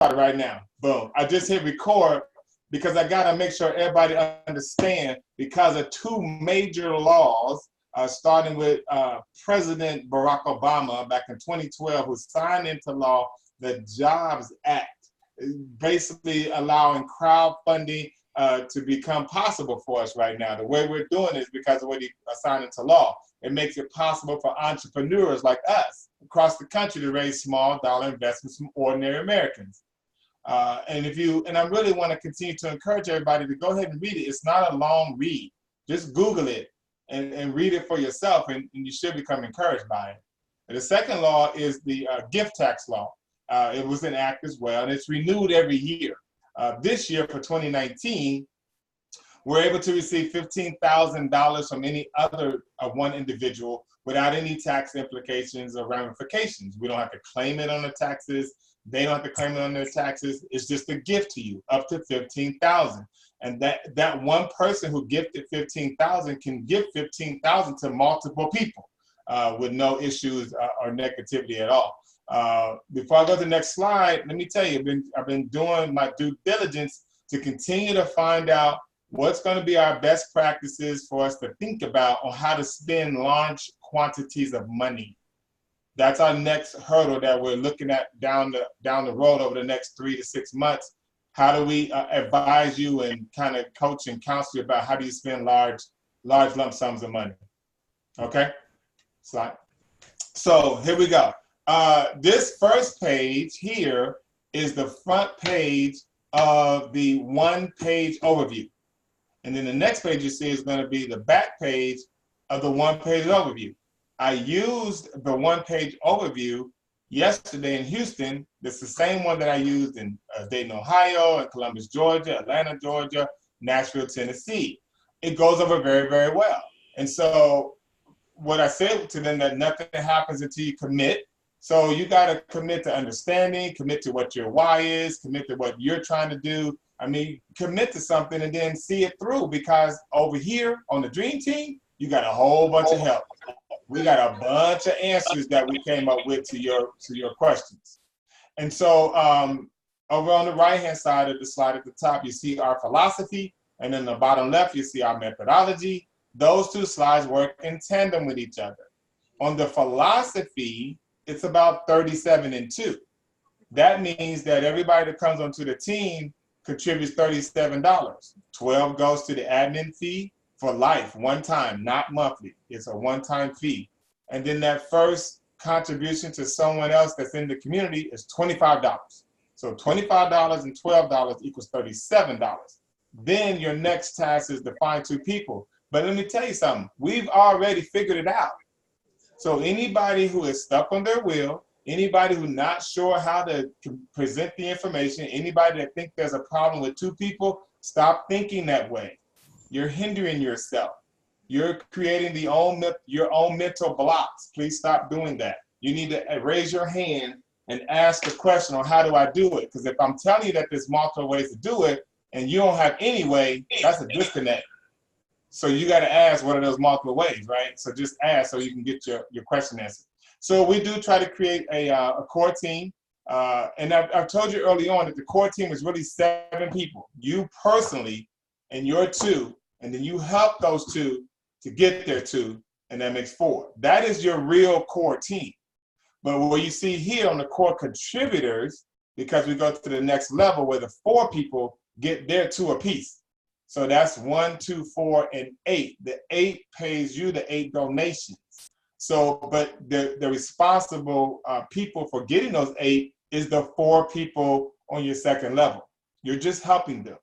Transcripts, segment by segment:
right now. Boom. I just hit record because I got to make sure everybody understand, because of two major laws, starting with President Barack Obama back in 2012, who signed into law the Jobs Act, basically allowing crowdfunding to become possible for us right now. The way we're doing it is because of what he signed into law. It makes it possible for entrepreneurs like us across the country to raise small dollar investments from ordinary Americans. And I really want to continue to encourage everybody to go ahead and read it. It's not a long read. Just Google it and read it for yourself, and you should become encouraged by it. And the second law is the gift tax law. It was an act as well, and it's renewed every year. This year, for 2019, we're able to receive $15,000 from any other one individual without any tax implications or ramifications. We don't have to claim it on the taxes. They don't have to claim it on their taxes. It's just a gift to you, up to $15,000. And that one person who gifted $15,000 can give $15,000 to multiple people with no issues or negativity at all. Before I go to the next slide, let me tell you, I've been doing my due diligence to continue to find out what's going to be our best practices for us to think about on how to spend large quantities of money. That's our next hurdle that we're looking at down the road over the next 3 to 6 months. How do we advise you and kind of coach and counsel you about how do you spend large lump sums of money? Okay, slide. So here we go. This first page here is the front page of the one-page overview. And then the next page you see is going to be the back page of the one-page overview. I used the one-page overview yesterday in Houston. It's the same one that I used in Dayton, Ohio, and Columbus, Georgia, Atlanta, Georgia, Nashville, Tennessee. It goes over very, very well. And so what I said to them, that nothing happens until you commit. So you got to commit to understanding, commit to what your why is, commit to what you're trying to do. I mean, commit to something and then see it through, because over here on the Dream Team, you got a whole bunch of help. We got a bunch of answers that we came up with to your questions. And so over on the right-hand side of the slide at the top, you see our philosophy, and then the bottom left, you see our methodology. Those two slides work in tandem with each other. On the philosophy, it's about 37 and 2. That means that everybody that comes onto the team contributes $37. 12 goes to the admin fee for life, one time, not monthly. It's a one-time fee. And then that first contribution to someone else that's in the community is $25. So $25 and $12 equals $37. Then your next task is to find 2 people. But let me tell you something, we've already figured it out. So anybody who is stuck on their wheel, anybody who's not sure how to present the information, anybody that thinks there's a problem with 2 people, stop thinking that way. You're hindering yourself. You're creating your own mental blocks. Please stop doing that. You need to raise your hand and ask the question on how do I do it? Because if I'm telling you that there's multiple ways to do it and you don't have any way, that's a disconnect. So you got to ask what are those multiple ways, right? So just ask so you can get your question answered. So we do try to create a core team. And I've told you early on that the core team is really 7 people. You personally and your 2, and then you help those 2 to get their 2, and that makes 4. That is your real core team. But what you see here on the core contributors, because we go to the next level where the 4 people get their 2 apiece. So that's 1, 2, 4, and 8. The 8 pays you the 8 donations. So, but the responsible people for getting those 8 is the 4 people on your second level. You're just helping them.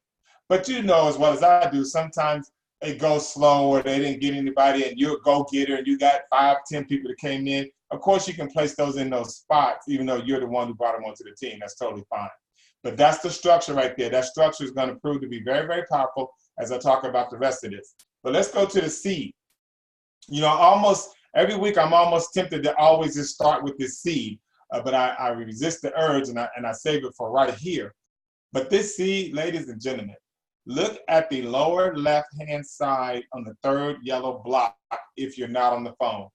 But you know as well as I do, sometimes it goes slow or they didn't get anybody and you're a go-getter and you got 5, 10 people that came in. Of course, you can place those in those spots, even though you're the one who brought them onto the team. That's totally fine. But that's the structure right there. That structure is going to prove to be very, very powerful as I talk about the rest of this. But let's go to the seed. You know, almost every week I'm almost tempted to always just start with this seed, but I resist the urge and I save it for right here. But this seed, ladies and gentlemen, look at the lower left-hand side on the 3rd yellow block if you're not on the phone,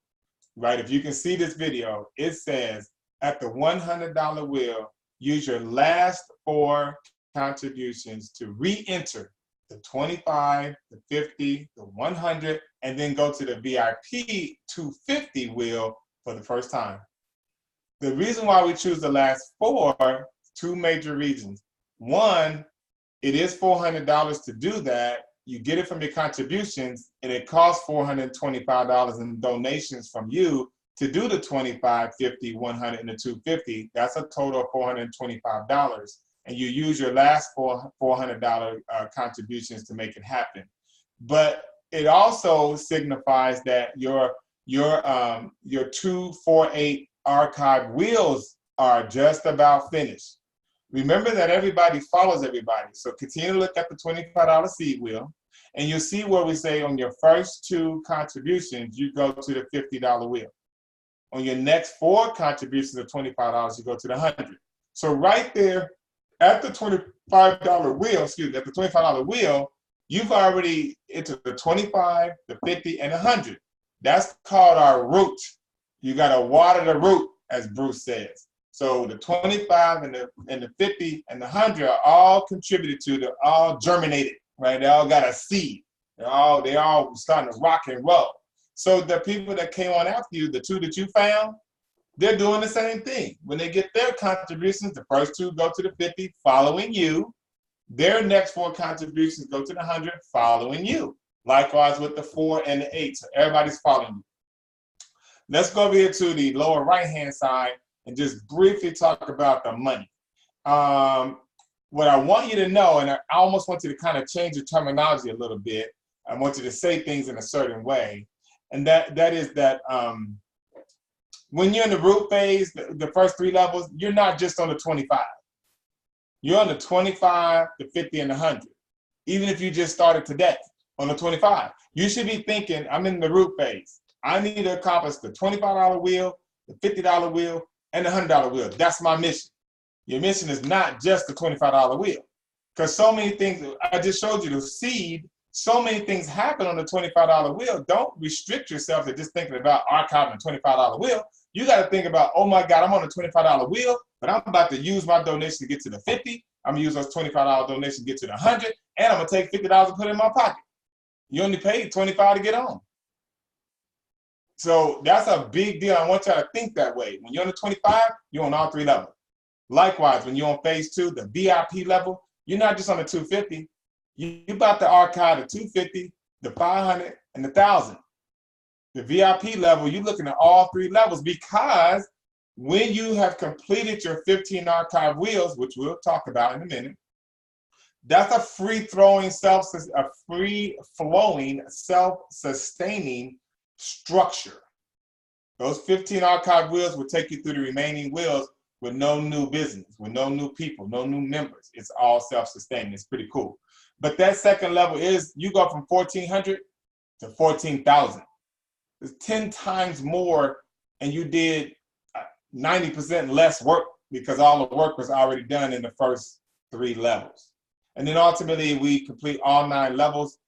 right? If you can see this video, it says at the $100 wheel, use your last 4 contributions to re-enter the 25, the 50, the 100, and then go to the VIP 250 wheel for the first time. The reason why we choose the last 4, 2 major reasons. One, it is $400 to do that. You get it from your contributions, and it costs $425 in donations from you to do the 25, 50, 100, and the 250. That's a total of $425. And you use your last $400 contributions to make it happen. But it also signifies that your 248 archive wheels are just about finished. Remember that everybody follows everybody. So continue to look at the $25 seed wheel, and you'll see where we say on your first 2 contributions, you go to the $50 wheel. On your next 4 contributions of $25, you go to the 100. So right there at the $25 wheel, at the $25 wheel, you've already entered the 25, the 50, and the 100. That's called our root. You got to water the root, as Bruce says. So the 25 and the 50 and the 100 are all contributed to, they're all germinated, right? They all got a seed. They all starting to rock and roll. So the people that came on after you, the 2 that you found, they're doing the same thing. When they get their contributions, the first 2 go to the 50 following you. Their next 4 contributions go to the 100 following you. Likewise with the 4 and the 8. So everybody's following you. Let's go over here to the lower right-hand side and just briefly talk about the money. What I want you to know, and I almost want you to kind of change the terminology a little bit. I want you to say things in a certain way. And that is that when you're in the root phase, the first 3 levels, you're not just on the 25. You're on the 25, the 50, and the 100. Even if you just started today on the 25, you should be thinking, I'm in the root phase. I need to accomplish the $25 wheel, the $50 wheel, and the $100 wheel. That's my mission. Your mission is not just the $25 wheel. Because so many things, I just showed you the seed, so many things happen on the $25 wheel. Don't restrict yourself to just thinking about archiving the $25 wheel. You got to think about, oh my God, I'm on the $25 wheel, but I'm about to use my donation to get to the 50. I'm gonna use those $25 donations to get to the 100, and I'm gonna take $50 and put it in my pocket. You only paid $25 to get on. So that's a big deal. I want y'all to think that way. When you're on the 25, you're on all 3 levels. Likewise, when you're on phase 2, the VIP level, you're not just on the 250. You're about to archive the 250, the 500, and the 1,000. The VIP level, you're looking at all 3 levels, because when you have completed your 15 archive wheels, which we'll talk about in a minute, that's a free-flowing, self-sustaining structure. Those 15 archive wheels will take you through the remaining wheels with no new business, with no new people, no new members. It's all self-sustaining. It's pretty cool. But that second level is you go from 1,400 to 14,000. It's 10 times more, and you did 90% less work because all the work was already done in the first 3 levels. And then ultimately we complete all 9 levels,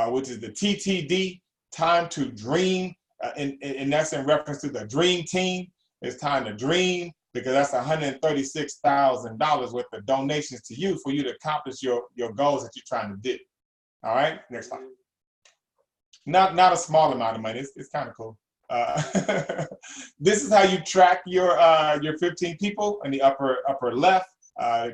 which is the TTD, Time to Dream, and that's in reference to the Dream Team. It's time to dream, because that's $136,000 worth of donations to you for you to accomplish your goals that you're trying to do. All right, next slide. Not a small amount of money. It's kind of cool. This is how you track your 15 people in the upper left.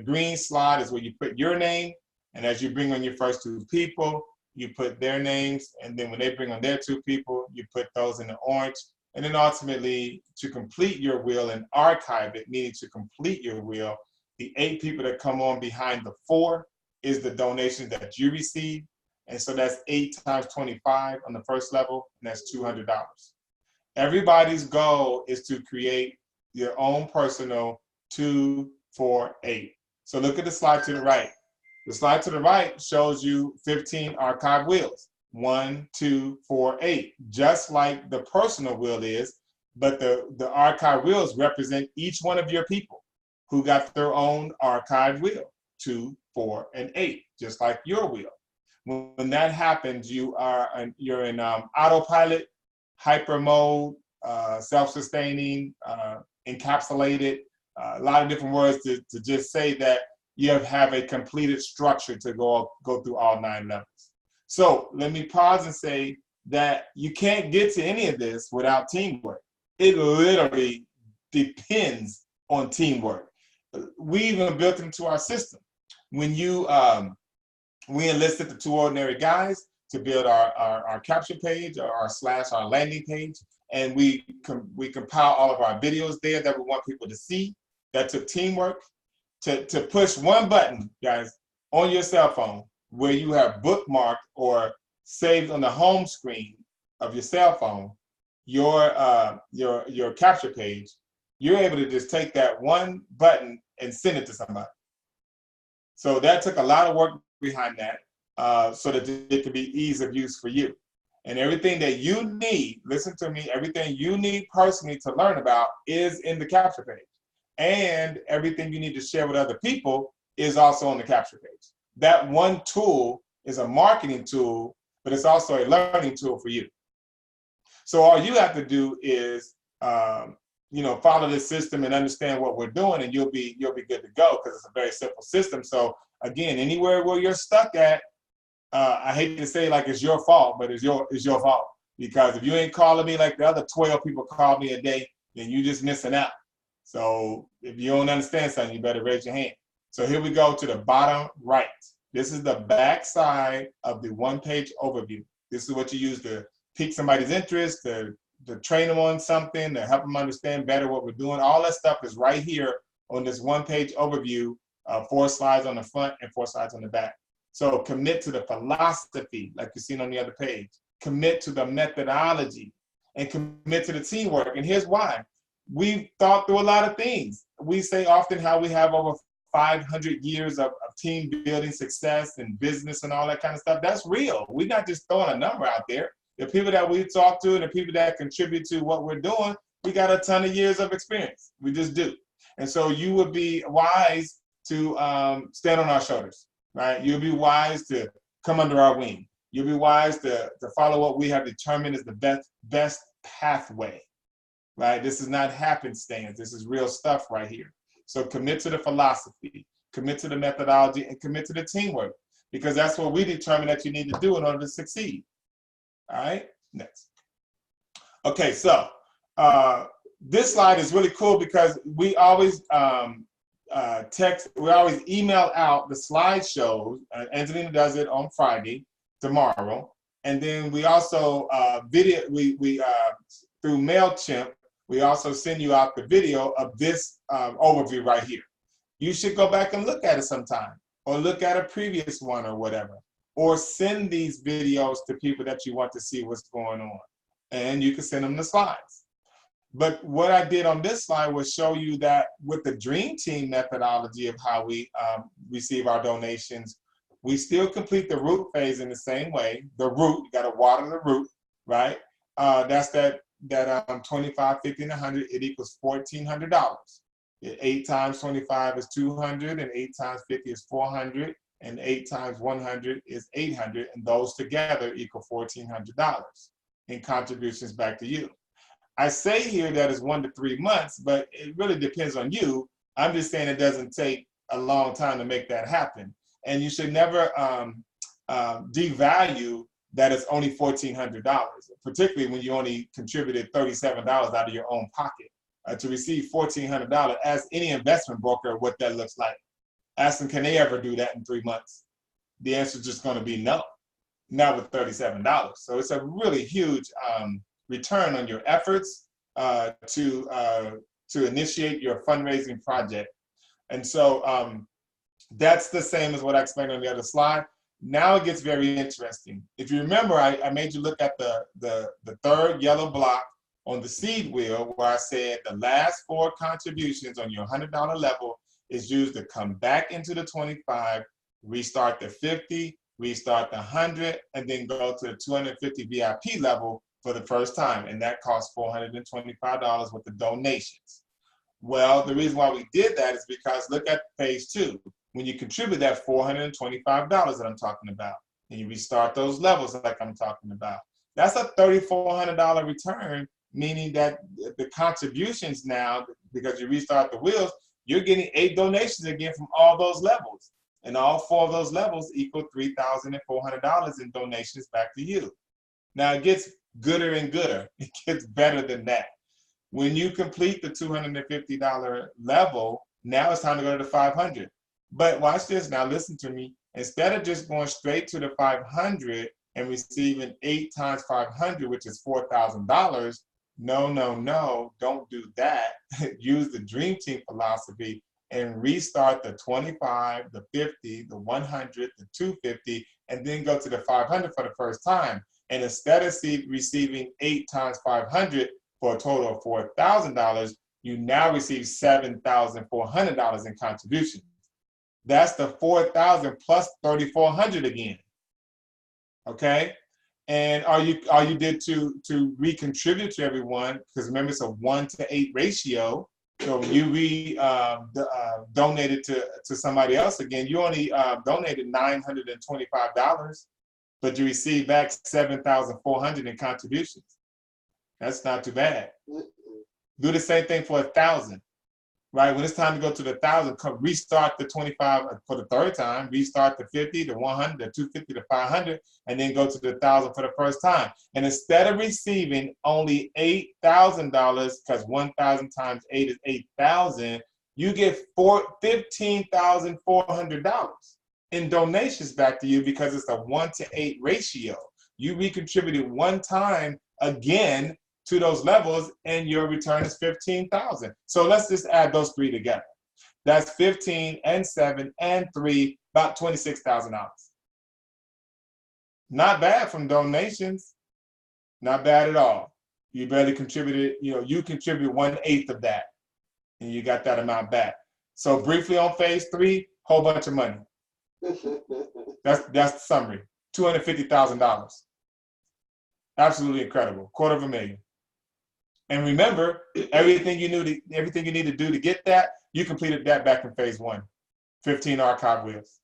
Green slot is where you put your name, and as you bring on your first 2 people, you put their names, and then when they bring on their 2 people, you put those in the orange. And then ultimately, to complete your wheel and archive it, meaning to complete your wheel, the 8 people that come on behind the 4 is the donation that you receive. And so that's 8 times 25 on the first level, and that's $200. Everybody's goal is to create your own personal 2, 4, 8. So look at the slide to the right. The slide to the right shows you 15 archive wheels. 1, 2, 4, 8, just like the personal wheel is, but the archive wheels represent each one of your people who got their own archive wheel, 2, 4, and 8, just like your wheel. When that happens, you're in autopilot, hyper mode, self-sustaining, encapsulated, a lot of different words to just say that you have a completed structure to go through all 9 levels. So let me pause and say that you can't get to any of this without teamwork. It literally depends on teamwork. We even built into our system. When we enlisted the 2 Ordinary Guys to build our capture page or our landing page, and we compile all of our videos there that we want people to see. That took teamwork. To push one button, guys, on your cell phone where you have bookmarked or saved on the home screen of your cell phone your capture page, you're able to just take that one button and send it to somebody. So that took a lot of work behind that, so that it could be ease of use for you. And everything that you need, listen to me, everything you need personally to learn about is in the capture page. And everything you need to share with other people is also on the capture page. That one tool is a marketing tool, but it's also a learning tool for you. So all you have to do is, follow this system and understand what we're doing, and you'll be good to go, because it's a very simple system. So again, anywhere where you're stuck at, I hate to say like it's your fault, but it's your fault, because if you ain't calling me like the other 12 people call me a day, then you just missing out. So if you don't understand something, you better raise your hand. So here we go to the bottom right. This is the back side of the one-page overview. This is what you use to pique somebody's interest, to train them on something, to help them understand better what we're doing. All that stuff is right here on this one-page overview, 4 slides on the front and 4 slides on the back. So commit to the philosophy, like you've seen on the other page. Commit to the methodology, and commit to the teamwork. And here's why. We've thought through a lot of things. We say often how we have over 500 years of team building success and business and all that kind of stuff. That's real. We're not just throwing a number out there. The people that we talk to and the people that contribute to what we're doing, we got a ton of years of experience. We just do. And so you would be wise to stand on our shoulders, right? You'll be wise to come under our wing. You'll be wise to follow what we have determined is the best pathway, right? This is not happenstance. This is real stuff right here. So commit to the philosophy, commit to the methodology, and commit to the teamwork, because that's what we determine that you need to do in order to succeed. All right, next. Okay, so this slide is really cool because we always email out the slideshows. Angelina does it on Friday, tomorrow, and then we also through MailChimp, we also send you out the video of this overview right here. You should go back and look at it sometime, or look at a previous one or whatever, or send these videos to people that you want to see what's going on. And you can send them the slides. But what I did on this slide was show you that with the Dream Team methodology of how we receive our donations, we still complete the root phase in the same way. The root, you gotta water the root, right? That's that 25, 50, and 100, it equals $1,400. 8 times 25 is 200, and 8 times 50 is 400, and 8 times 100 is 800, and those together equal $1,400 in contributions back to you. I say here that it's 1 to 3 months, but it really depends on you. I'm just saying it doesn't take a long time to make that happen. And you should never devalue that it's only $1,400, particularly when you only contributed $37 out of your own pocket. To receive $1,400, ask any investment broker what that looks like. Ask them, can they ever do that in 3 months? The answer is just going to be no, not with $37. So it's a really huge return on your efforts to initiate your fundraising project. And so that's the same as what I explained on the other slide. Now it gets very interesting. If you remember, I made you look at the third yellow block on the seed wheel, where I said the last 4 contributions on your $100 level is used to come back into the 25, restart the 50, restart the 100, and then go to the 250 VIP level for the first time. And that costs $425 with the donations. Well, the reason why we did that is because look at phase 2. When you contribute that $425 that I'm talking about, and you restart those levels like I'm talking about, that's a $3,400 return, meaning that the contributions now, because you restart the wheels, you're getting 8 donations again from all those levels. And all 4 of those levels equal $3,400 in donations back to you. Now it gets gooder and gooder. It gets better than that. When you complete the $250 level, now it's time to go to the 500. But watch this now, listen to me. Instead of just going straight to the 500 and receiving 8 times 500, which is $4,000, no, don't do that. Use the Dream Team philosophy and restart the 25, the 50, the 100, the 250, and then go to the 500 for the first time. And instead of receiving 8 times 500 for a total of $4,000, you now receive $7,400 in contributions. That's the 4,000 plus 3,400 again. Okay? And all you did to recontribute to everyone, because remember it's a 1-to-8 ratio. So when you donated to somebody else again, you only donated $925, but you received back $7,400 in contributions. That's not too bad. Do the same thing for 1,000, right? When it's time to go to the 1,000, restart the 25 for the third time, restart the 50, the 100, the 250, the 500, and then go to the 1,000 for the first time. And instead of receiving only $8,000, because 1,000 times 8 is 8,000, you get $15,400 in donations back to you because it's a 1-to-8 ratio. You recontributed one time again to those levels, and your return is 15,000. So let's just add those 3 together. That's 15 and 7 and 3, about $26,000. Not bad from donations. Not bad at all. You barely contributed, you contribute 1/8 of that, and you got that amount back. So briefly on phase 3, whole bunch of money. That's the summary. $250,000. Absolutely incredible. $250,000. And remember, everything you need to do to get that, you completed that back in phase 1. 15 archive wheels.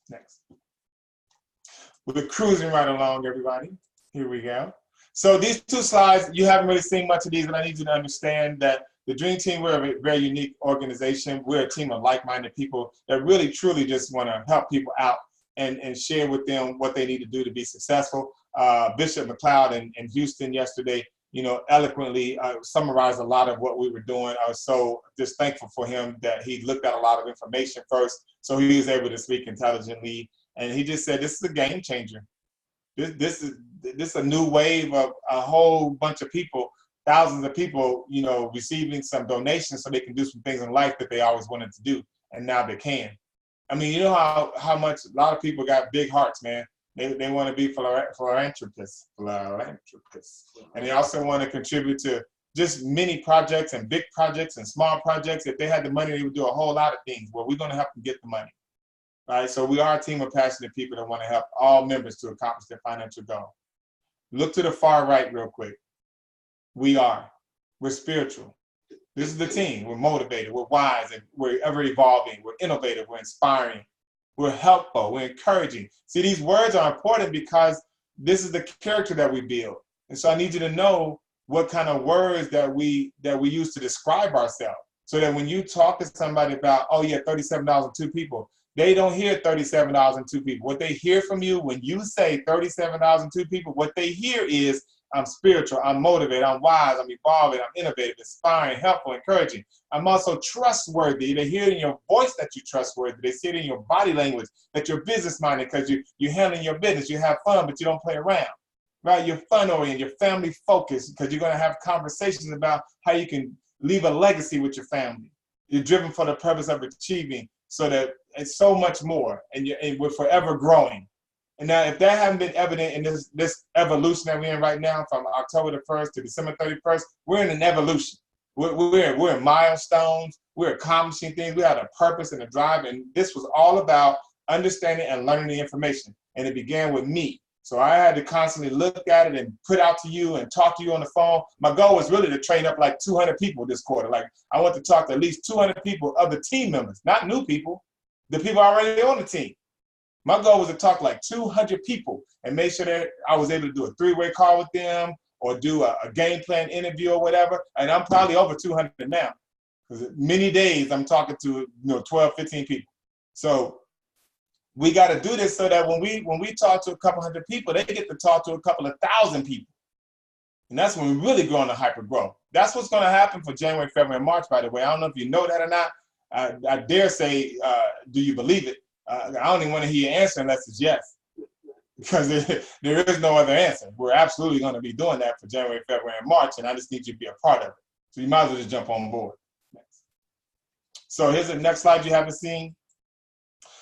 Next. We're cruising right along, everybody. Here we go. So these 2 slides, you haven't really seen much of these, but I need you to understand that the Dream Team, we're a very unique organization. We're a team of like-minded people that really, truly just want to help people out and share with them what they need to do to be successful. Bishop McLeod in Houston yesterday, eloquently summarized a lot of what we were doing. I was so just thankful for him that he looked at a lot of information first, so he was able to speak intelligently. And he just said, this is a game changer. This is a new wave of a whole bunch of people, thousands of people, receiving some donations so they can do some things in life that they always wanted to do, and now they can. I mean, you know how much a lot of people got big hearts, man. They want to be philanthropists, and they also want to contribute to just many projects and big projects and small projects. If they had the money, they would do a whole lot of things. Well, we're going to help them get the money, right? So we are a team of passionate people that want to help all members to accomplish their financial goal. Look to the far right real quick. We're spiritual. This is the team. We're motivated, we're wise, and we're ever evolving. We're innovative, we're inspiring. We're helpful, we're encouraging. See, these words are important because this is the character that we build. And so I need you to know what kind of words that we use to describe ourselves. So that when you talk to somebody about, oh yeah, $37,002 people, they don't hear $37,002 people. What they hear from you when you say $37,002 people, what they hear is, I'm spiritual, I'm motivated, I'm wise, I'm evolving, I'm innovative, inspiring, helpful, encouraging. I'm also trustworthy. They hear it in your voice that you're trustworthy. They see it in your body language that you're business-minded because you're handling your business. You have fun, but you don't play around, right? You're fun-oriented, you're family-focused because you're going to have conversations about how you can leave a legacy with your family. You're driven for the purpose of achieving so that it's so much more, and we're forever growing. And now, if that hasn't been evident in this evolution that we're in right now, from October the 1st to December 31st, we're in an evolution. We're in milestones. We're accomplishing things. We have a purpose and a drive. And this was all about understanding and learning the information. And it began with me. So I had to constantly look at it and put out to you and talk to you on the phone. My goal was really to train up like 200 people this quarter. Like, I want to talk to at least 200 people, other team members, not new people, the people already on the team. My goal was to talk to like 200 people and make sure that I was able to do a 3-way call with them or do a game plan interview or whatever. And I'm probably over 200 now Because many days I'm talking to 12, 15 people. So we got to do this so that when we talk to a couple hundred people, they get to talk to a couple of thousand people. And that's when we really go into hyper growth. That's what's going to happen for January, February, and March, by the way. I don't know if you know that or not. I dare say, do you believe it? I don't even want to hear your answer unless it's yes, because there is no other answer. We're absolutely going to be doing that for January, February, and March, and I just need you to be a part of it. So you might as well just jump on board. So here's the next slide you haven't seen.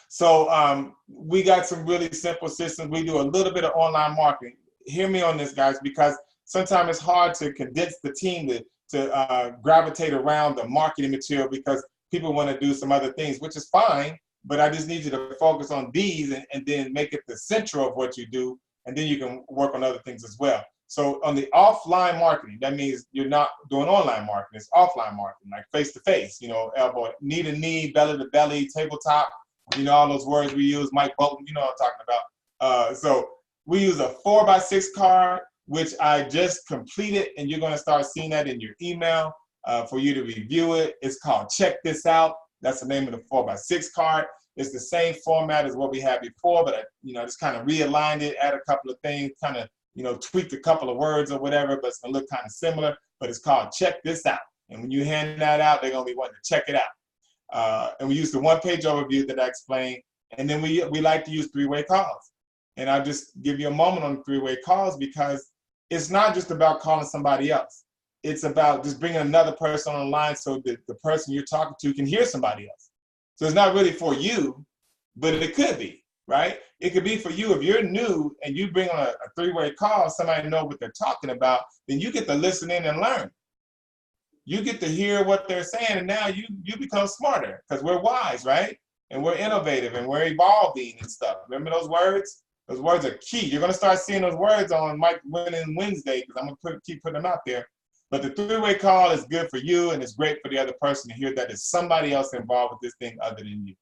So we got some really simple systems. We do a little bit of online marketing. Hear me on this, guys, because sometimes it's hard to condense the team to gravitate around the marketing material because people want to do some other things, which is fine, but I just need you to focus on these and then make it the center of what you do, and then you can work on other things as well. So on the offline marketing, that means you're not doing online marketing, it's offline marketing, like face-to-face, elbow, knee-to-knee, belly-to-belly, tabletop, all those words we use, Mike Bolton, you know what I'm talking about. So we use a 4x6 card, which I just completed, and you're going to start seeing that in your email for you to review it. It's called Check This Out. That's the name of the 4x6 card. It's the same format as what we had before, but I just kind of realigned it, add a couple of things, kind of tweaked a couple of words or whatever, but it's going to look kind of similar. But it's called Check This Out. And when you hand that out, they're going to be wanting to check it out. And we use the one-page overview that I explained, and then we like to use three-way calls. And I'll just give you a moment on three-way calls because it's not just about calling somebody else. It's about just bringing another person on the line so that the person you're talking to can hear somebody else. So it's not really for you, but it could be, right? It could be for you. If you're new and you bring on a three-way call, somebody know what they're talking about, then you get to listen in and learn. You get to hear what they're saying, and now you become smarter because we're wise, right? And we're innovative and we're evolving and stuff. Remember those words? Those words are key. You're going to start seeing those words on Mike Winning Wednesday because I'm going to keep putting them out there. But the three-way call is good for you, and it's great for the other person to hear that there's somebody else involved with this thing other than you.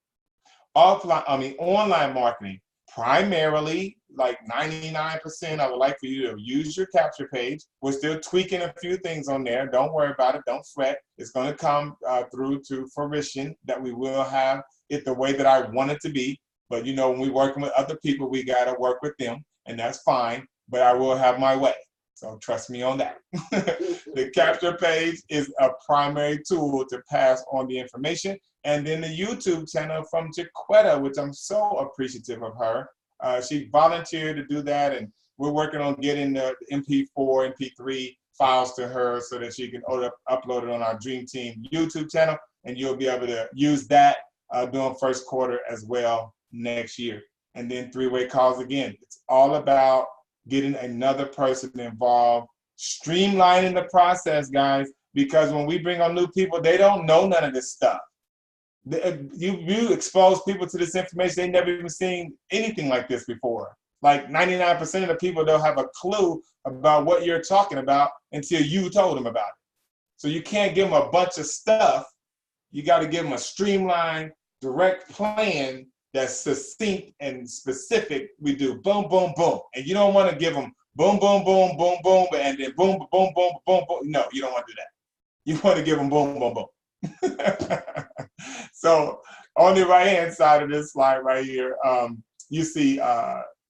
Online marketing, primarily, like 99%, I would like for you to use your capture page. We're still tweaking a few things on there. Don't worry about it. Don't fret. It's going to come through to fruition that we will have it the way that I want it to be. But when we're working with other people, we got to work with them, and that's fine. But I will have my way. So trust me on that. The capture page is a primary tool to pass on the information. And then the YouTube channel from Jaquetta, which I'm so appreciative of her. She volunteered to do that, and we're working on getting the MP4, MP3 files to her so that she can upload it on our Dream Team YouTube channel, and you'll be able to use that during first quarter as well next year. And then three-way calls again. It's all about getting another person involved, streamlining the process, guys, because when we bring on new people, they don't know none of this stuff. You expose people to this information, they never even seen anything like this before. Like 99% of the people don't have a clue about what you're talking about until you told them about it. So you can't give them a bunch of stuff. You got to give them a streamlined, direct plan that's succinct and specific. We do boom, boom, boom. And you don't want to give them boom, boom, boom, boom, boom, and then boom, boom, boom, boom, boom. No, you don't want to do that. You want to give them boom, boom, boom. So on the right-hand side of this slide right here, you see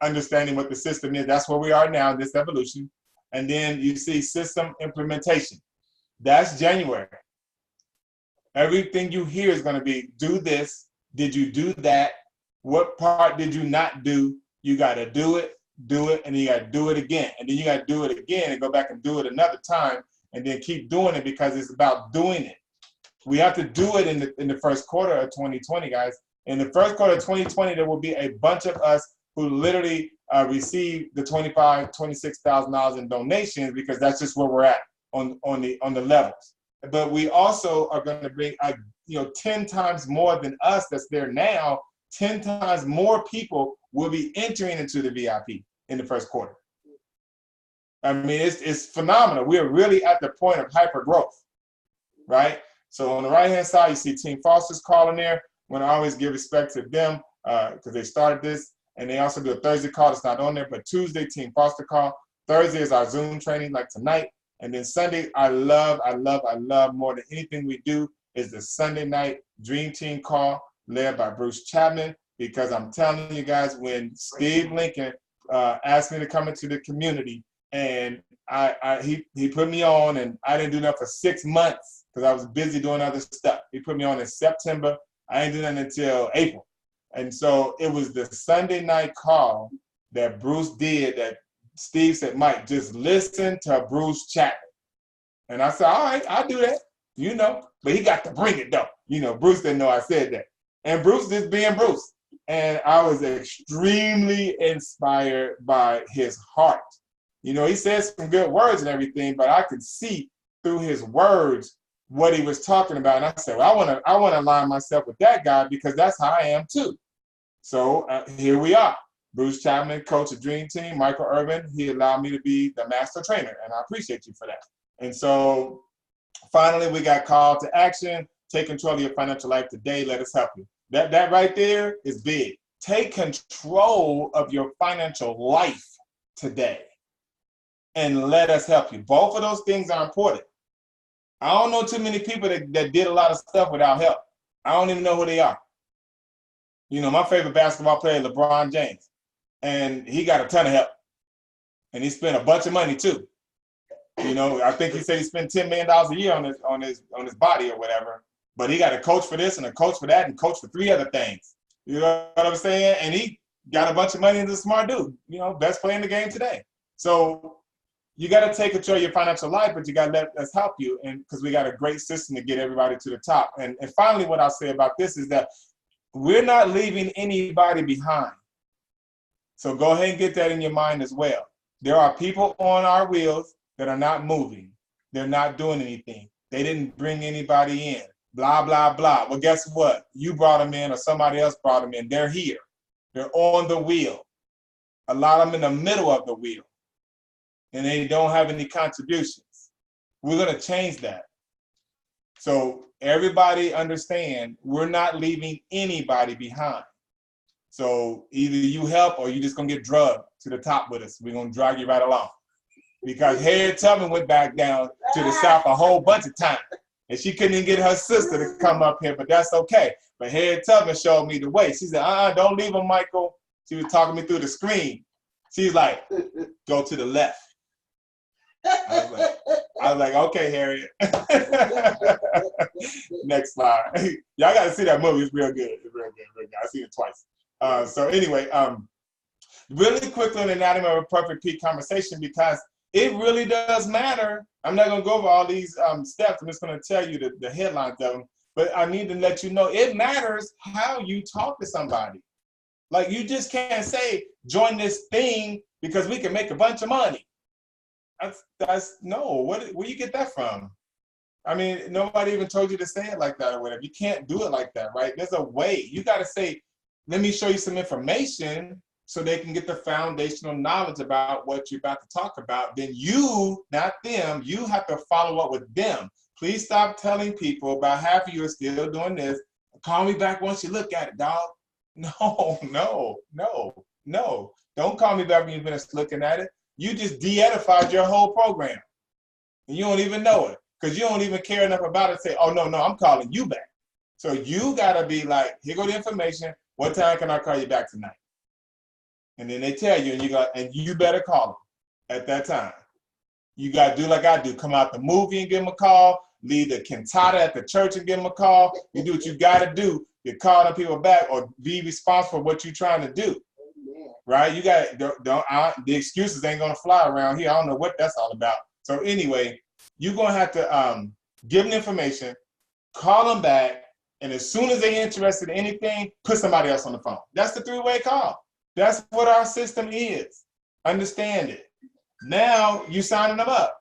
understanding what the system is. That's where we are now in this evolution. And then you see system implementation. That's January. Everything you hear is going to be, do this. Did you do that? What part did you not do? You got to do it, and you got to do it again. And then you got to do it again and go back and do it another time and then keep doing it because it's about doing it. We have to do it in the first quarter of 2020, guys. In the first quarter of 2020, there will be a bunch of us who literally receive the $25,000, $26,000 in donations because that's just where we're at on the levels. But we also are going to bring 10 times more than us that's there now. 10 times more people will be entering into the VIP in the first quarter. I mean, it's phenomenal. We are really at the point of hyper growth, right? So on the right-hand side, you see Team Foster's call in there. I'm going to always give respect to them because they started this. And they also do a Thursday call that's not on there, but Tuesday, Team Foster call. Thursday is our Zoom training like tonight. And then Sunday, I love more than anything we do is the Sunday night Dream Team call led by Bruce Chapman, because I'm telling you guys, when Steve Lincoln asked me to come into the community, and he put me on, and I didn't do that for 6 months because I was busy doing other stuff. He put me on in September. I ain't doing that until April. And so it was the Sunday night call that Bruce did that Steve said, Mike, just listen to Bruce Chapman. And I said, all right, I'll do that, you know. But he got to bring it, though. You know, Bruce didn't know I said that. And Bruce just being Bruce. And I was extremely inspired by his heart. You know, he said some good words and everything, but I could see through his words what he was talking about. And I said, well, I want to align myself with that guy because that's how I am too. So here we are. Bruce Chapman, coach of Dream Team, Michael Irvin, he allowed me to be the master trainer, and I appreciate you for that. And so finally, we got called to action. Take control of your financial life today. Let us help you. That right there is big. Take control of your financial life today, and let us help you. Both of those things are important. I don't know too many people that did a lot of stuff without help. I don't even know who they are. You know, my favorite basketball player, LeBron James, and he got a ton of help, and he spent a bunch of money too. You know, I think he said he spent $10 million a year on his body or whatever. But he got a coach for this and a coach for that and coach for 3 other things. You know what I'm saying? And he got a bunch of money and he's a smart dude. You know, best player in the game today. So you got to take control of your financial life, but you got to let us help you, and because we got a great system to get everybody to the top. And finally, what I'll say about this is that we're not leaving anybody behind. So go ahead and get that in your mind as well. There are people on our wheels that are not moving. They're not doing anything. They didn't bring anybody in. Blah, blah, blah. Well, guess what? You brought them in or somebody else brought them in. They're here. They're on the wheel. A lot of them in the middle of the wheel. And they don't have any contributions. We're going to change that. So everybody understand we're not leaving anybody behind. So either you help or you're just going to get drugged to the top with us. We're going to drag you right along. Because Harriet Tubman went back down to the South a whole bunch of times. And she couldn't even get her sister to come up here, but that's okay. But Harriet Tubman showed me the way. She said, don't leave him, Michael. She was talking me through the screen. She's like, go to the left. I was like, okay, Harriet. Next slide. Y'all got to see that movie. It's real good. It's real good. Real good. I've seen it twice. So anyway, really quickly on the Anatomy of a Perfect Peak conversation, because it really does matter. I'm not going to go over all these steps. I'm just going to tell you the headlines of them. But I need to let you know it matters how you talk to somebody. Like, you just can't say, join this thing because we can make a bunch of money. That's no, where you get that from? I mean, nobody even told you to say it like that or whatever. You can't do it like that, right? There's a way. You got to say, let me show you some information so they can get the foundational knowledge about what you're about to talk about. Then you, not them, you have to follow up with them. Please stop telling people about half of you are still doing this. Call me back once you look at it, dog. No. Don't call me back when you finish looking at it. You just de-edified your whole program. And you don't even know it because you don't even care enough about it to say, oh, no, I'm calling you back. So you got to be like, here go the information. What time can I call you back tonight? And then they tell you, and you better call them at that time. You got to do like I do. Come out the movie and give them a call. Leave the cantata at the church and give them a call. You do what you got to do. You call them people back or be responsible for what you're trying to do. Right? You got the excuses ain't gonna fly around here. I don't know what that's all about. So anyway, you're gonna have to give them information, call them back, and as soon as they're interested in anything, put somebody else on the phone. That's the 3-way call. That's what our system is. Understand it. Now you signing them up.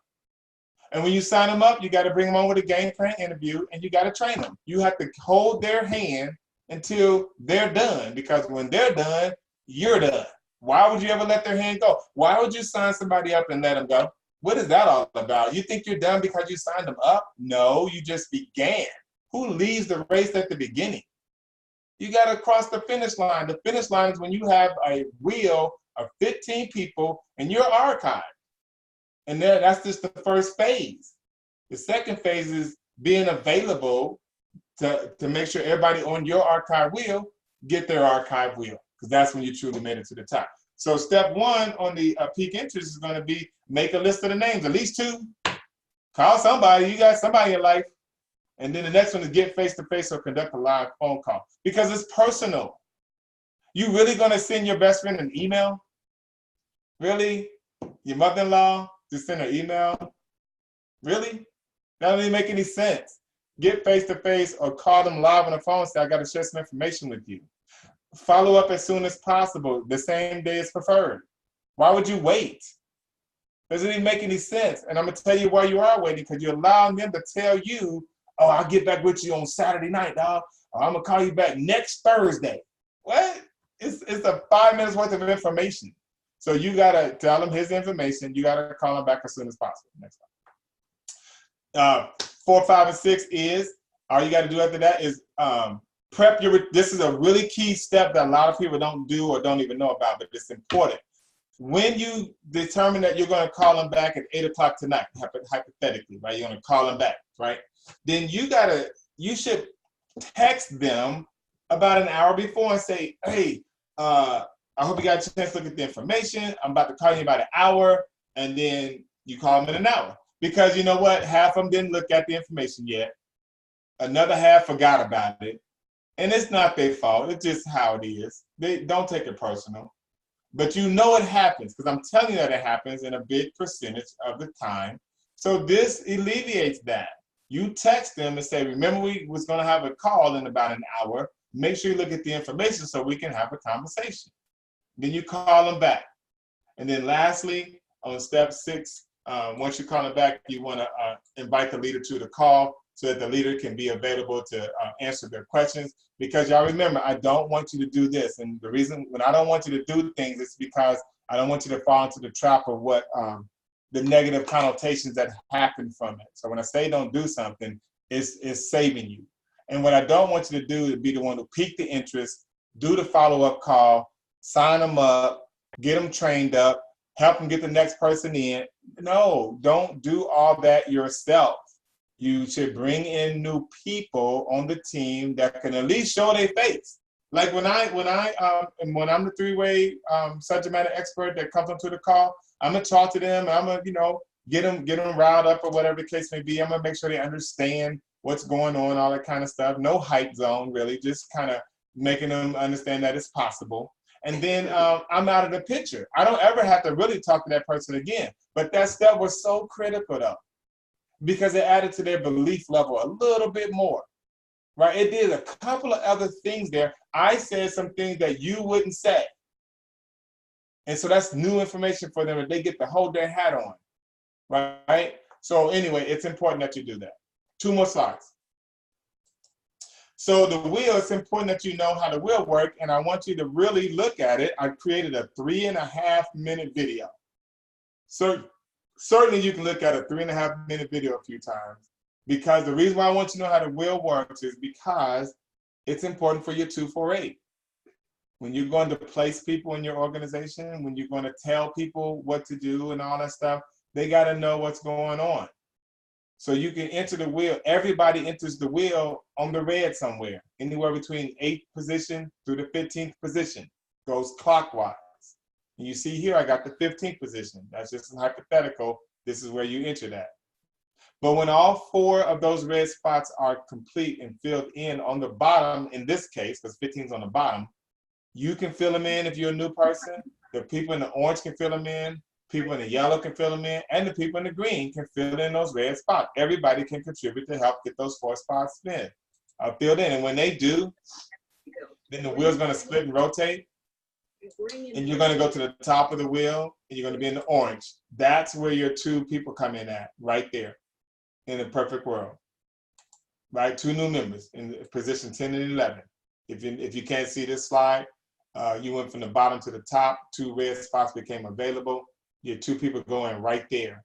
And when you sign them up, you got to bring them on with a game plan interview and you got to train them. You have to hold their hand until they're done, because when they're done, you're done. Why would you ever let their hand go? Why would you sign somebody up and let them go? What is that all about? You think you're done because you signed them up? No, you just began. Who leads the race at the beginning? You got to cross the finish line. The finish line is when you have a wheel of 15 people and you're archived. And that's just the first phase. The second phase is being available to make sure everybody on your archive wheel get their archive wheel, because that's when you truly made it to the top. So step one on the peak interest is going to be make a list of the names, at least 2. Call somebody. You got somebody in your life. And then the next one is get face-to-face or conduct a live phone call, because it's personal. You really going to send your best friend an email? Really? Your mother-in-law just send an email? Really? That doesn't even make any sense. Get face-to-face or call them live on the phone and say, I got to share some information with you. Follow up as soon as possible. The same day is preferred. Why would you wait? Doesn't even make any sense. And I'm going to tell you why you are waiting, because you're allowing them to tell you, oh, I'll get back with you on Saturday night, dog. Or I'm going to call you back next Thursday. What? It's a 5 minutes worth of information. So you got to tell him his information. You got to call him back as soon as possible. Next time. 4, 5, and 6 is, all you got to do after that is prep your, this is a really key step that a lot of people don't do or don't even know about, but it's important. When you determine that you're going to call them back at 8 o'clock tonight, hypothetically, right? You're going to call them back, right? Then you should text them about an hour before and say, hey, I hope you got a chance to look at the information. I'm about to call you in about an hour, and then you call them in an hour. Because you know what? Half of them didn't look at the information yet. Another half forgot about it. And it's not their fault. It's just how it is. They don't take it personal. But you know it happens, because I'm telling you that it happens in a big percentage of the time. So this alleviates that. You text them and say, remember we was going to have a call in about an hour. Make sure you look at the information so we can have a conversation. Then you call them back. And then lastly, on step 6, once you call them back, you want to invite the leader to the call so that the leader can be available to answer their questions. Because y'all remember, I don't want you to do this. And the reason when I don't want you to do things is because I don't want you to fall into the trap of what the negative connotations that happen from it. So when I say don't do something, it's saving you. And what I don't want you to do is be the one who pique the interest, do the follow-up call, sign them up, get them trained up, help them get the next person in. No, don't do all that yourself. You should bring in new people on the team that can at least show their face. Like when I'm the 3-way subject matter expert that comes onto the call, I'm gonna talk to them. I'm gonna get them riled up or whatever the case may be. I'm gonna make sure they understand what's going on, all that kind of stuff. No hype zone, really, just kind of making them understand that it's possible. And then I'm out of the picture. I don't ever have to really talk to that person again. But that step was so critical though, because it added to their belief level a little bit more, right? It did a couple of other things there. I said some things that you wouldn't say. And so that's new information for them, and they get to hold their hat on, right? So anyway, it's important that you do that. 2 more slides. So the wheel, it's important that you know how the wheel works, and I want you to really look at it. I created a 3.5-minute video. So certainly you can look at a 3.5-minute video a few times, because the reason why I want you to know how the wheel works is because it's important for your 248. When you're going to place people in your organization, when you're going to tell people what to do and all that stuff, they got to know what's going on. So you can enter the wheel. Everybody enters the wheel on the red somewhere, anywhere between 8th position through the 15th position, goes clockwise. And you see here, I got the 15th position. That's just a hypothetical. This is where you enter that. But when all 4 of those red spots are complete and filled in on the bottom, in this case, because 15 is on the bottom, you can fill them in if you're a new person. The people in the orange can fill them in. People in the yellow can fill them in. And the people in the green can fill in those red spots. Everybody can contribute to help get those 4 spots filled in. And when they do, then the wheel's going to split and rotate. And you're going to go to the top of the wheel, and you're going to be in the orange. That's where your 2 people come in at, right there, in the perfect world. Right? 2 new members in position 10 and 11. If you can't see this slide, you went from the bottom to the top. 2 red spots became available. Your 2 people going right there.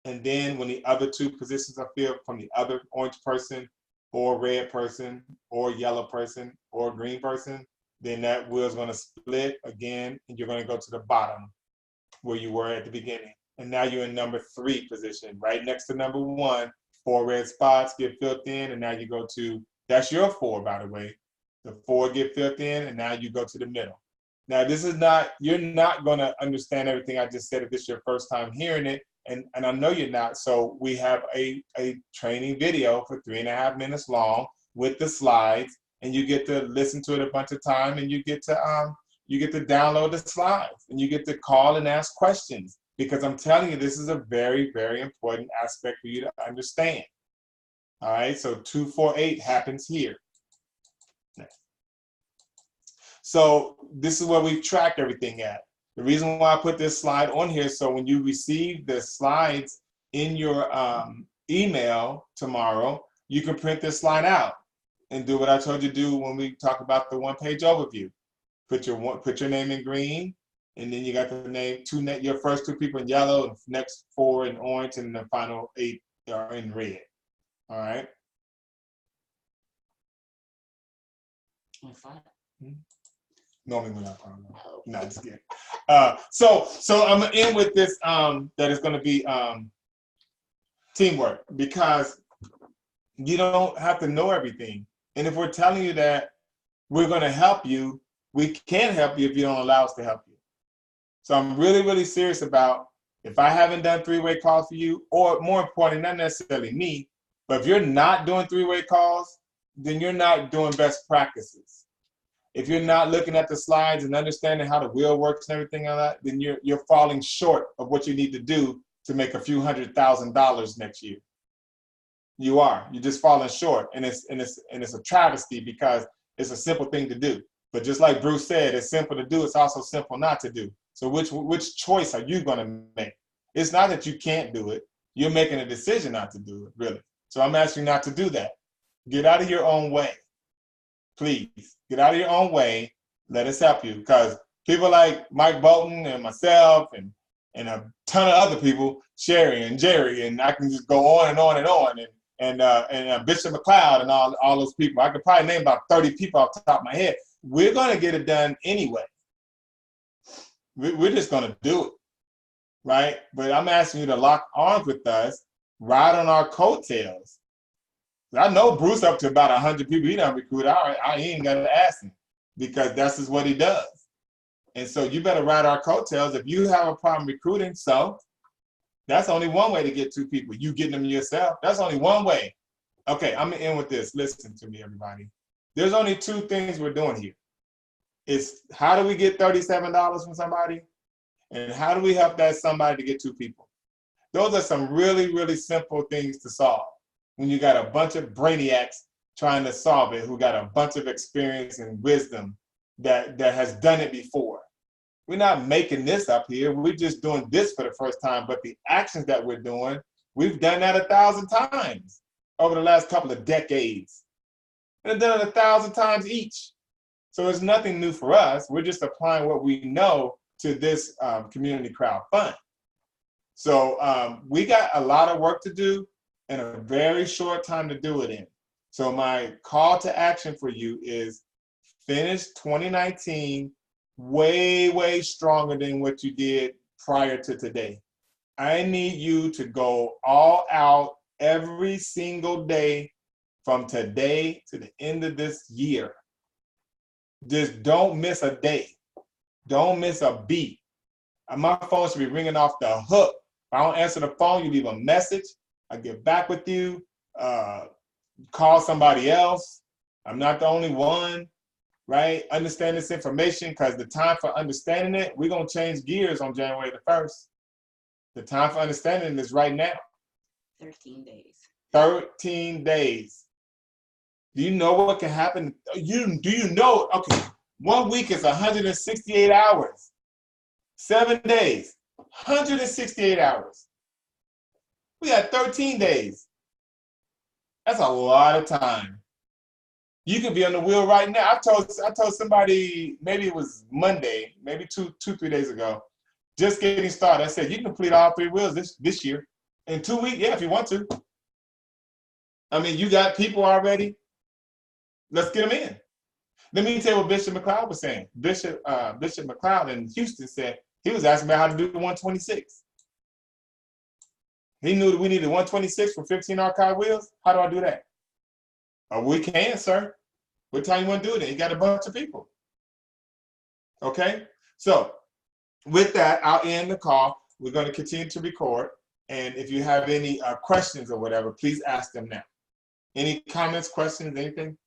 And then when the other 2 positions are filled from the other orange person or red person or yellow person or green person, then that wheel is going to split again, and you're going to go to the bottom where you were at the beginning. And now you're in number 3 position, right next to number 1. 4 red spots get filled in, and now you go to That's your 4, by the way. The 4 get filled in, and now you go to the middle. Now, this is not, you're not going to understand everything I just said if this is your first time hearing it, and I know you're not. So we have a training video for 3.5 minutes long with the slides, and you get to listen to it a bunch of times, and you get to download the slides, and you get to call and ask questions, because I'm telling you, this is a very, very important aspect for you to understand. All right, so 248 happens here. So this is where we've tracked everything at. The reason why I put this slide on here, so when you receive the slides in your email tomorrow, you can print this slide out and do what I told you to do when we talk about the one-page overview. Put your name in green, and then you got the name, your first 2 people in yellow, and next 4 in orange, and the final 8 are in red. All right. Normally when I find out. No, just kidding. So I'm gonna end with this. That is going to be teamwork, because you don't have to know everything. And if we're telling you that we're going to help you, we can't help you if you don't allow us to help you. So I'm really, really serious about, if I haven't done 3-way calls for you, or more important, not necessarily me, but if you're not doing 3-way calls, then you're not doing best practices. If you're not looking at the slides and understanding how the wheel works and everything like that, then you're falling short of what you need to do to make a few $100,000 next year. You are. You're just falling short, and it's a travesty, because it's a simple thing to do. But just like Bruce said, it's simple to do. It's also simple not to do. So which choice are you going to make? It's not that you can't do it. You're making a decision not to do it, really. So I'm asking you not to do that. Get out of your own way. Please, get out of your own way. Let us help you, because people like Mike Bolton and myself and a ton of other people, Sherry and Jerry, and I can just go on and on and on, and Bishop McLeod and all those people. I could probably name about 30 people off the top of my head. We're going to get it done anyway. We're just going to do it, right? But I'm asking you to lock arms with us, ride on our coattails. I know Bruce up to about 100 people he done recruited. I ain't got to ask him, because that's just what he does. And so you better ride our coattails. If you have a problem recruiting, so that's only one way to get 2 people. You getting them yourself. That's only one way. Okay, I'm gonna end with this. Listen to me, everybody. There's only 2 things we're doing here. It's how do we get $37 from somebody, and how do we help that somebody to get 2 people? Those are some really, really simple things to solve when you got a bunch of brainiacs trying to solve it, who got a bunch of experience and wisdom that has done it before. We're not making this up here. We're just doing this for the first time, but the actions that we're doing, we've done that 1,000 times over the last couple of decades. And done it 1,000 times each. So it's nothing new for us. We're just applying what we know to this community crowd fund. So we got a lot of work to do and a very short time to do it in. So my call to action for you is finish 2019 way, way stronger than what you did prior to today. I need you to go all out every single day from today to the end of this year. Just don't miss a day. Don't miss a beat. My phone should be ringing off the hook. If I don't answer the phone, you leave a message. I get back with you. Call somebody else. I'm not the only one, right? Understand this information, because the time for understanding it, we're going to change gears on January the 1st. The time for understanding is right now. 13 days. 13 days. Do you know what can happen? Do you know? Okay, 1 week is 168 hours. 7 days, 168 hours. We got 13 days. That's a lot of time. You could be on the wheel right now. I told somebody, maybe it was Monday, maybe two, 3 days ago, just getting started. I said, you can complete all 3 wheels this year. In 2 weeks, yeah, if you want to. I mean, you got people already. Let's get them in. Let me tell you what Bishop McLeod was saying. Bishop McLeod in Houston said he was asking about how to do the 126. He knew that we needed 126 for 15 archive wheels. How do I do that? We can, sir. What time you want to do it? You got a bunch of people. Okay. So with that, I'll end the call. We're going to continue to record. And if you have any questions or whatever, please ask them now. Any comments, questions, anything?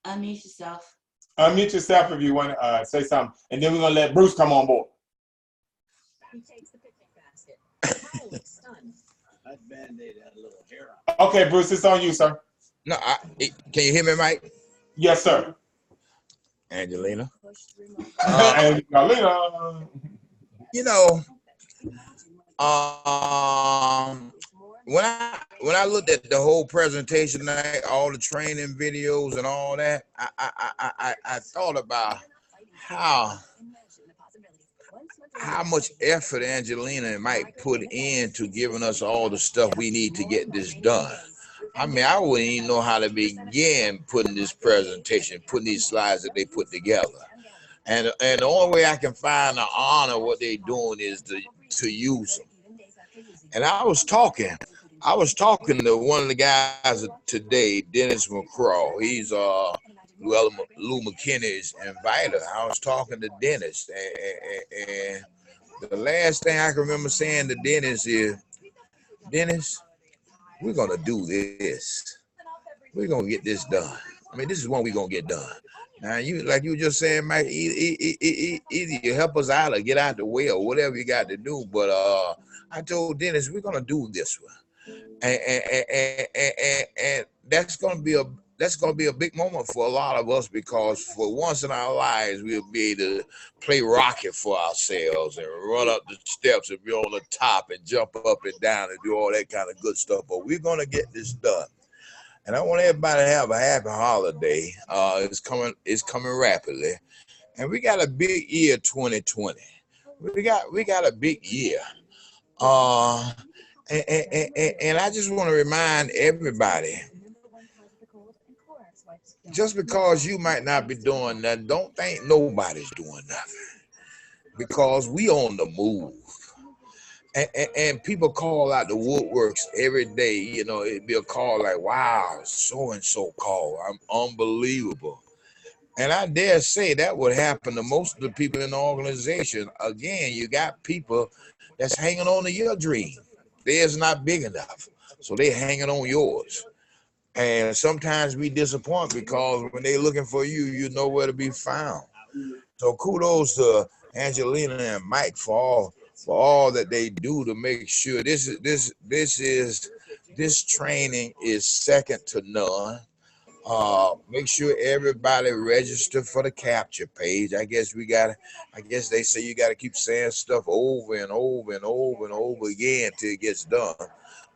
Unmute yourself. Unmute yourself if you want to say something. And then we're going to let Bruce come on board. He takes the picnic basket. Holy stun. That Band-Aid had a little hair on it. Okay, Bruce, it's on you, sir. No, can you hear me, Mike? Yes, sir. Angelina. Angelina. You know, when I looked at the whole presentation tonight, all the training videos and all that, I thought about how much effort Angelina and Mike put into giving us all the stuff we need to get this done. I mean, I wouldn't even know how to begin putting this presentation, putting these slides that they put together. And the only way I can find to honor what they're doing is to use them. And I was talking to one of the guys today, Dennis McCraw. He's Lou McKinney's inviter. I was talking to Dennis, and the last thing I can remember saying to Dennis is, Dennis, we're gonna do this. We're gonna get this done. I mean, this is what we're gonna get done. Now, like you were just saying, Mike, either you help us out or get out the way or whatever you got to do. But I told Dennis, we're gonna do this one, and that's gonna be a big moment for a lot of us, because for once in our lives we'll be able to play rocket for ourselves and run up the steps and be on the top and jump up and down and do all that kind of good stuff. But we're gonna get this done. And I want everybody to have a happy holiday. It's coming rapidly, and we got a big year, 2020. We got a big year, and I just want to remind everybody, just because you might not be doing nothing, don't think nobody's doing nothing, because we on the move. And people call out the woodworks every day. You know, it'd be a call like, wow, so-and-so called. I'm unbelievable. And I dare say that would happen to most of the people in the organization. Again, you got people that's hanging on to your dream. Theirs not big enough, so they're hanging on yours. And sometimes we disappoint, because when they're looking for you, you know where to be found. So kudos to Angelina and Mike for all that they do to make sure this training is second to none. Make sure everybody register for the capture page. I guess they say you got to keep saying stuff over and over and over and over again till it gets done.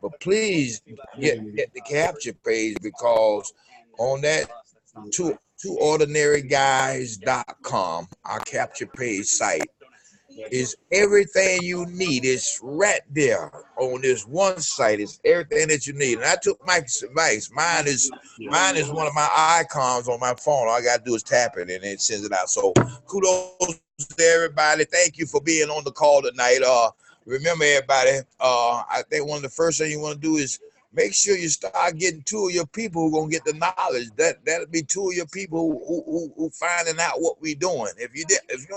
But please get the capture page, because on that twoordinaryguys.com, our capture page site, is everything you need. It's right there on this one site. It's everything that you need. And I took Mike's advice. Mine is one of my icons on my phone. All I gotta do is tap it and it sends it out. So kudos to everybody. Thank you for being on the call tonight. Remember, everybody, I think one of the first things you want to do is make sure you start getting two of your people who gonna get the knowledge. That'll be two of your people who finding out what we doing. If you're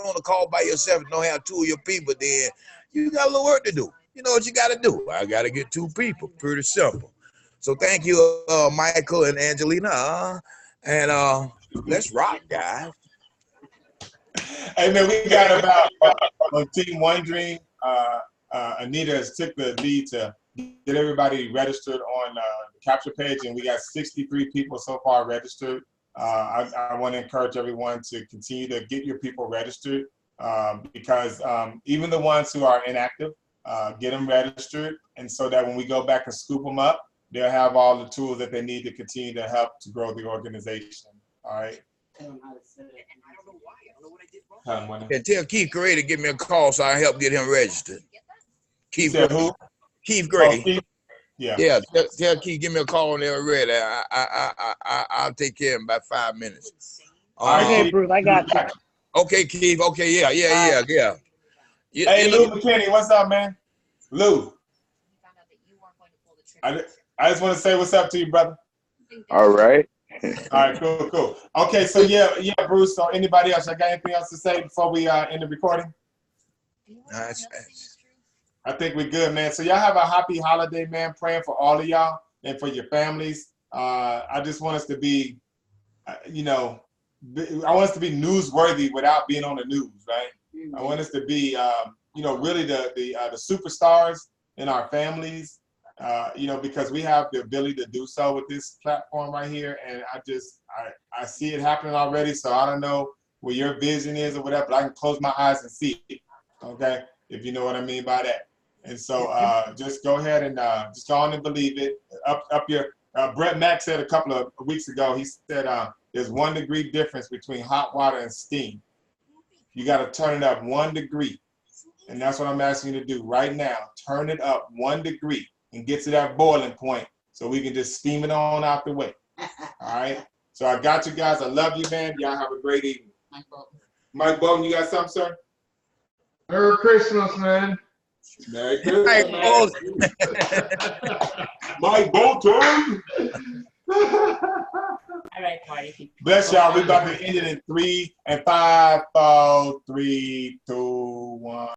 on a call by yourself and don't have two of your people, then you got a little work to do. You know what you got to do. I got to get two people. Pretty simple. So thank you, Michael and Angelina, and let's rock, guys. Hey man, we got about on Team One Dream. Anita has took the lead to get everybody registered on the capture page, and we got 63 people so far registered. I want to encourage everyone to continue to get your people registered, because even the ones who are inactive, get them registered, and so that when we go back and scoop them up, they'll have all the tools that they need to continue to help to grow the organization. All right. And tell Keith Gray to give me a call so I help get him registered. Keith Gray. Who? Keith Gray. Oh, Keith? Yeah. Yeah. Tell Keith, give me a call when they're ready. I'll take care of him in about 5 minutes. Okay, Bruce, I got you. Okay, Keith. Okay, yeah. Hey, Lou McKinney, what's up, man? Lou. I I just want to say what's up to you, brother. All right. All right, cool. Okay, so yeah, Bruce. So anybody else? I got anything else to say before we end the recording? Nice. I think we're good, man. So y'all have a happy holiday, man. Praying for all of y'all and for your families. I just want us to be, I want us to be newsworthy without being on the news, right? I want us to be, really the superstars in our families, because we have the ability to do so with this platform right here. And I see it happening already. So I don't know what your vision is or whatever, but I can close my eyes and see it. Okay. If you know what I mean by that. And so just go ahead and just go on and believe it. Up your, Brett Mack said a couple of weeks ago, he said there's 1 degree difference between hot water and steam. You got to turn it up 1 degree. And that's what I'm asking you to do right now. Turn it up 1 degree and get to that boiling point so we can just steam it on out the way. All right. So I got you guys. I love you, man. Y'all have a great evening. Mike Bolton, you got something, sir? Merry Christmas, man. Merry Christmas, Mike Bolton. All right, party people. Bless y'all. We about to end it in 3 and 5, 4, 3, 2, 1.